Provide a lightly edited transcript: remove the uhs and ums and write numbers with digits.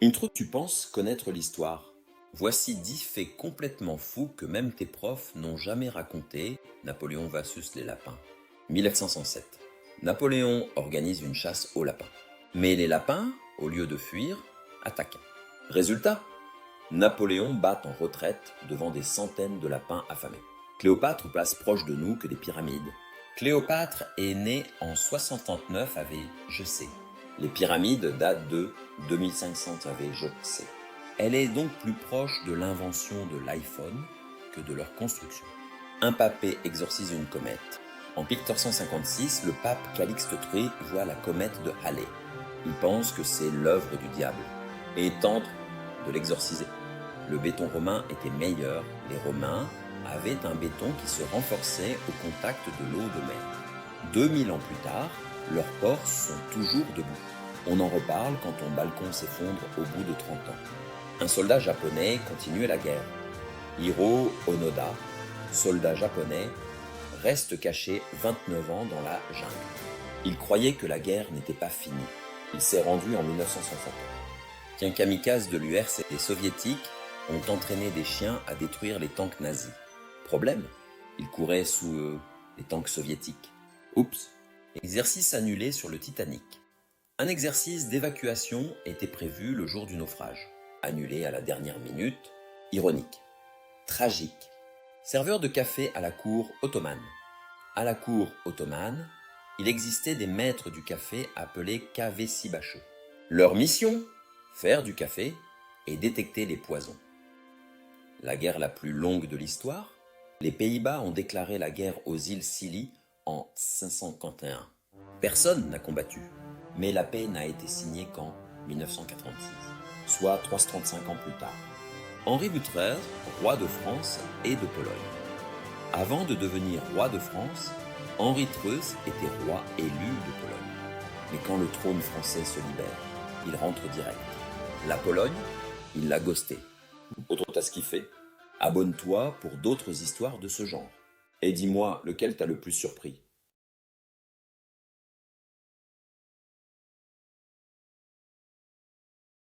Une troupe, tu penses connaître l'histoire. Voici 10 faits complètement fous que même tes profs n'ont jamais racontés. Napoléon versus les lapins. 1907. Napoléon organise une chasse aux lapins. Mais les lapins, au lieu de fuir, attaquent. Résultat, Napoléon bat en retraite devant des centaines de lapins affamés. Cléopâtre place proche de nous que des pyramides. Cléopâtre est née en 69 avec je sais. Les pyramides datent de 2500 avec je sais. Elle est donc plus proche de l'invention de l'iPhone que de leur construction. Un papé exorcise une comète. En 1456, le pape Calixte III voit la comète de Halley. Il pense que c'est l'œuvre du diable et tente de l'exorciser. Le béton romain était meilleur. Les Romains avaient un béton qui se renforçait au contact de l'eau de mer. 2000 ans plus tard, leurs ports sont toujours debout. On en reparle quand ton balcon s'effondre au bout de 30 ans. Un soldat japonais continuait la guerre. Hiro Onoda, soldat japonais, reste caché 29 ans dans la jungle. Il croyait que la guerre n'était pas finie. Il s'est rendu en 1961. Qu'un kamikaze de l'URSS et des soviétiques ont entraîné des chiens à détruire les tanks nazis. Problème, ils couraient sous les tanks soviétiques. Oups. Exercice annulé sur le Titanic. Un exercice d'évacuation était prévu le jour du naufrage. Annulé à la dernière minute. Ironique. Tragique. Serveur de café à la cour ottomane. À la cour ottomane, il existait des maîtres du café appelés kaveh-sibacheux. Leur mission, faire du café et détecter les poisons. La guerre la plus longue de l'histoire, les Pays-Bas ont déclaré la guerre aux îles Scilly en 551. Personne n'a combattu, mais la paix n'a été signée qu'en 1986, soit 335 ans plus tard. Henri XIII, roi de France et de Pologne. Avant de devenir roi de France, Henri III était roi élu de Pologne. Mais quand le trône français se libère, il rentre direct. La Pologne, il l'a ghosté. Autre tasse kiffé. Abonne-toi pour d'autres histoires de ce genre. Et dis-moi, lequel t'a le plus surpris?